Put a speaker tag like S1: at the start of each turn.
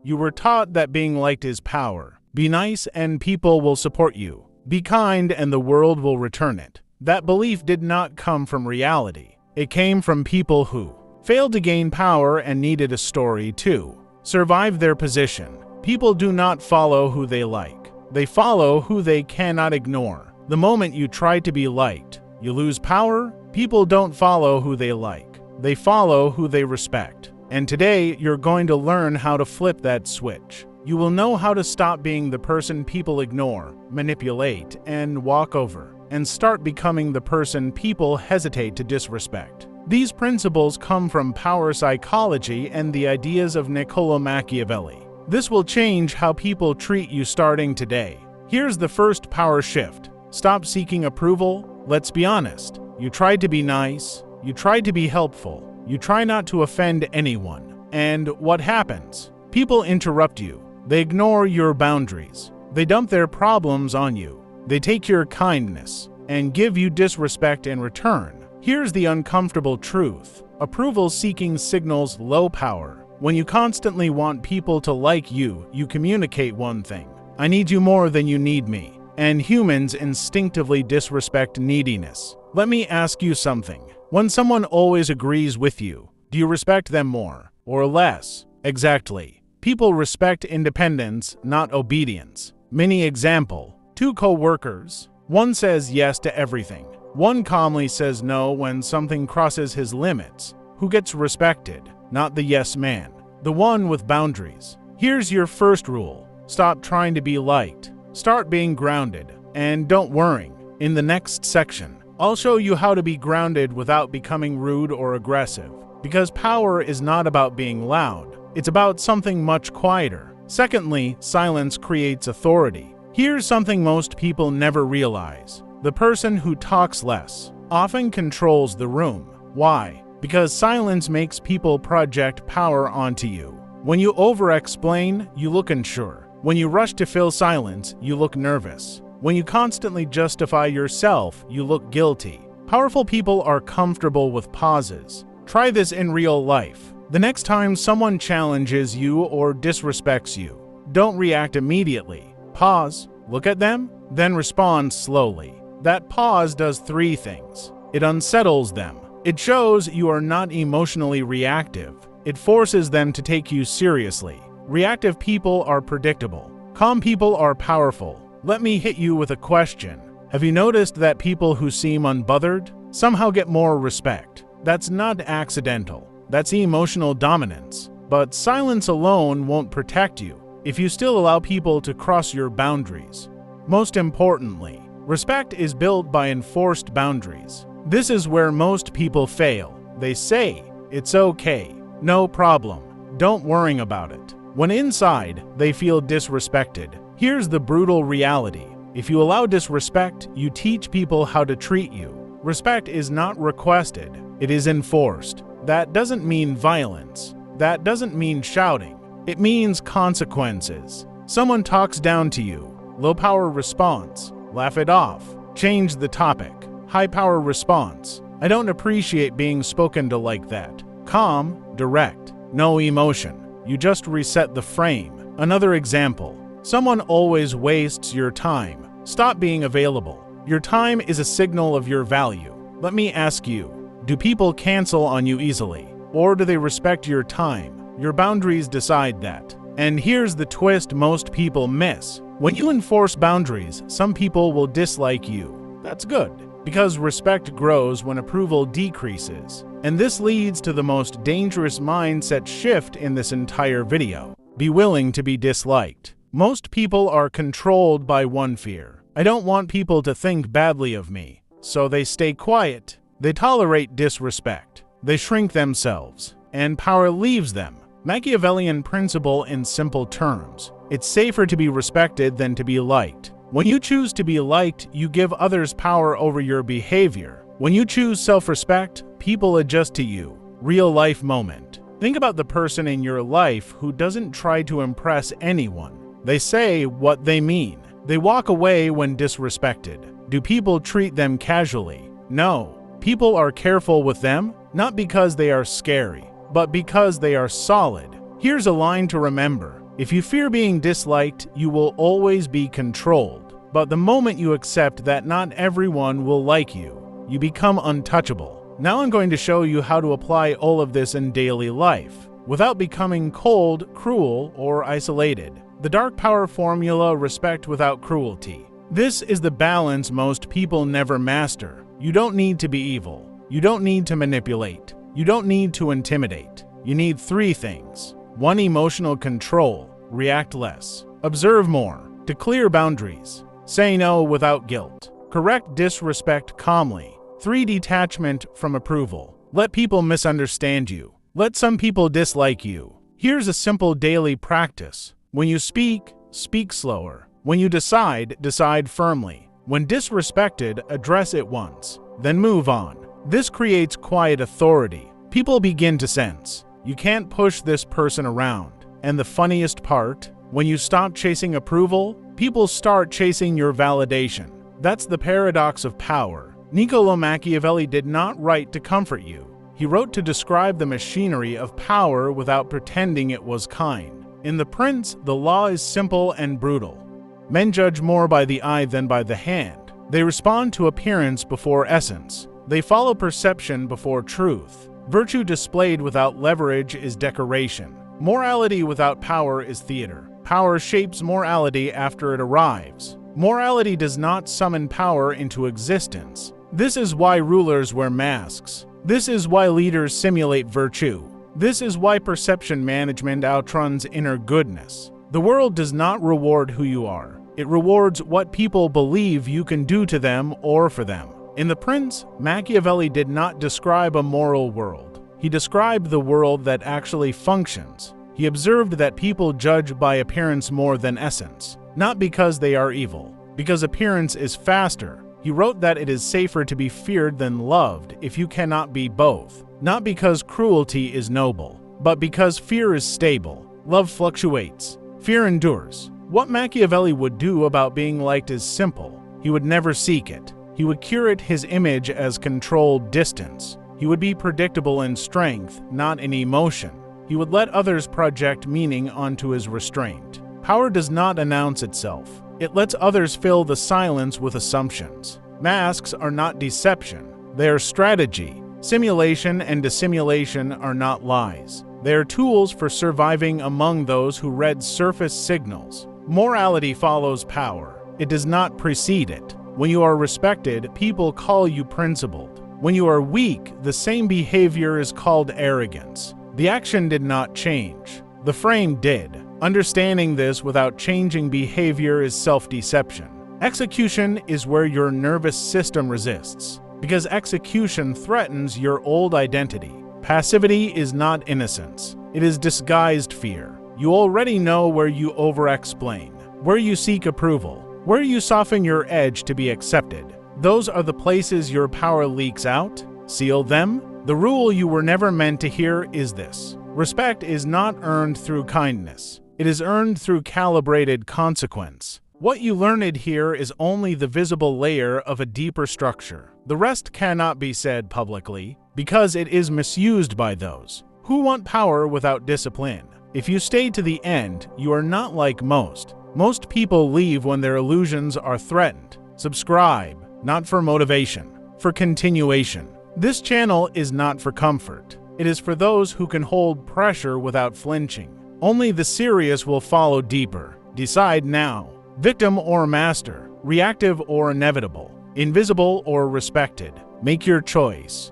S1: You were taught that being liked is power. Be nice and people will support you. Be kind and the world will return it. That belief did not come from reality. It came from people who failed to gain power and needed a story to survive their position. People do not follow who they like. They follow who they cannot ignore. The moment you try to be liked, you lose power. People don't follow who they like. They follow who they respect. And today, you're going to learn how to flip that switch. You will know how to stop being the person people ignore, manipulate, and walk over, and start becoming the person people hesitate to disrespect. These principles come from power psychology and the ideas of Niccolò Machiavelli. This will change how people treat you starting today. Here's the first power shift. Stop seeking approval. Let's be honest. You tried to be nice. You tried to be helpful. You try not to offend anyone. And what happens? People interrupt you. They ignore your boundaries. They dump their problems on you. They take your kindness and give you disrespect in return. Here's the uncomfortable truth. Approval-seeking signals low power. When you constantly want people to like you, you communicate one thing. I need you more than you need me. And humans instinctively disrespect neediness. Let me ask you something. When someone always agrees with you, do you respect them more or less? Exactly. People respect independence, not obedience. Mini example. Two co-workers. One says yes to everything. One calmly says no when something crosses his limits. Who gets respected? Not the yes man. The one with boundaries. Here's your first rule. Stop trying to be liked. Start being grounded. And don't worry. In the next section, I'll show you how to be grounded without becoming rude or aggressive. Because power is not about being loud. It's about something much quieter. Secondly, silence creates authority. Here's something most people never realize. The person who talks less often controls the room. Why? Because silence makes people project power onto you. When you over-explain, you look unsure. When you rush to fill silence, you look nervous. When you constantly justify yourself, you look guilty. Powerful people are comfortable with pauses. Try this in real life. The next time someone challenges you or disrespects you, don't react immediately. Pause, look at them, then respond slowly. That pause does three things. It unsettles them. It shows you are not emotionally reactive. It forces them to take you seriously. Reactive people are predictable. Calm people are powerful. Let me hit you with a question. Have you noticed that people who seem unbothered somehow get more respect? That's not accidental. That's emotional dominance. But silence alone won't protect you if you still allow people to cross your boundaries. Most importantly, respect is built by enforced boundaries. This is where most people fail. They say, "It's okay, no problem, don't worry about it." When inside, they feel disrespected. Here's the brutal reality. If you allow disrespect, you teach people how to treat you. Respect is not requested, it is enforced. That doesn't mean violence. That doesn't mean shouting. It means consequences. Someone talks down to you. Low power response. Laugh it off. Change the topic. High power response. I don't appreciate being spoken to like that. Calm, direct, no emotion. You just reset the frame. Another example. Someone always wastes your time. Stop being available. Your time is a signal of your value. Let me ask you, do people cancel on you easily? Or do they respect your time? Your boundaries decide that. And here's the twist most people miss. When you enforce boundaries, some people will dislike you. That's good, because respect grows when approval decreases. And this leads to the most dangerous mindset shift in this entire video. Be willing to be disliked. Most people are controlled by one fear. I don't want people to think badly of me. So they stay quiet. They tolerate disrespect. They shrink themselves. And power leaves them. Machiavellian principle in simple terms. It's safer to be respected than to be liked. When you choose to be liked, you give others power over your behavior. When you choose self-respect, people adjust to you. Real-life moment. Think about the person in your life who doesn't try to impress anyone. They say what they mean. They walk away when disrespected. Do people treat them casually? No. People are careful with them, not because they are scary, but because they are solid. Here's a line to remember. If you fear being disliked, you will always be controlled. But the moment you accept that not everyone will like you, you become untouchable. Now I'm going to show you how to apply all of this in daily life, without becoming cold, cruel, or isolated. The dark power formula: respect without cruelty. This is the balance most people never master. You don't need to be evil. You don't need to manipulate. You don't need to intimidate. You need 3 things. 1. Emotional control. React less. Observe more. Declare boundaries. Say no without guilt. Correct disrespect calmly. 3. Detachment from approval. Let people misunderstand you. Let some people dislike you. Here's a simple daily practice. When you speak, speak slower. When you decide, decide firmly. When disrespected, address it once, then move on. This creates quiet authority. People begin to sense, you can't push this person around. And the funniest part, when you stop chasing approval, people start chasing your validation. That's the paradox of power. Niccolò Machiavelli did not write to comfort you. He wrote to describe the machinery of power without pretending it was kind. In The Prince, the law is simple and brutal. Men judge more by the eye than by the hand. They respond to appearance before essence. They follow perception before truth. Virtue displayed without leverage is decoration. Morality without power is theater. Power shapes morality after it arrives. Morality does not summon power into existence. This is why rulers wear masks. This is why leaders simulate virtue. This is why perception management outruns inner goodness. The world does not reward who you are. It rewards what people believe you can do to them or for them. In The Prince, Machiavelli did not describe a moral world. He described the world that actually functions. He observed that people judge by appearance more than essence, not because they are evil, because appearance is faster. He wrote that it is safer to be feared than loved if you cannot be both, not because cruelty is noble, but because fear is stable. Love fluctuates. Fear endures. What Machiavelli would do about being liked is simple. He would never seek it. He would curate his image as controlled distance. He would be predictable in strength, not in emotion. He would let others project meaning onto his restraint. Power does not announce itself. It lets others fill the silence with assumptions. Masks are not deception. They are strategy. Simulation and dissimulation are not lies. They are tools for surviving among those who read surface signals. Morality follows power. It does not precede it. When you are respected, people call you principled. When you are weak, the same behavior is called arrogance. The action did not change. The frame did. Understanding this without changing behavior is self-deception. Execution is where your nervous system resists, because execution threatens your old identity. Passivity is not innocence. It is disguised fear. You already know where you over-explain, where you seek approval, where you soften your edge to be accepted. Those are the places your power leaks out. Seal them. The rule you were never meant to hear is this: respect is not earned through kindness. It is earned through calibrated consequence. What you learned here is only the visible layer of a deeper structure. The rest cannot be said publicly, because it is misused by those who want power without discipline. If you stay to the end, you are not like most. Most people leave when their illusions are threatened. Subscribe, not for motivation, for continuation. This channel is not for comfort. It is for those who can hold pressure without flinching. Only the serious will follow deeper. Decide now. Victim or master, reactive or inevitable, invisible or respected. Make your choice.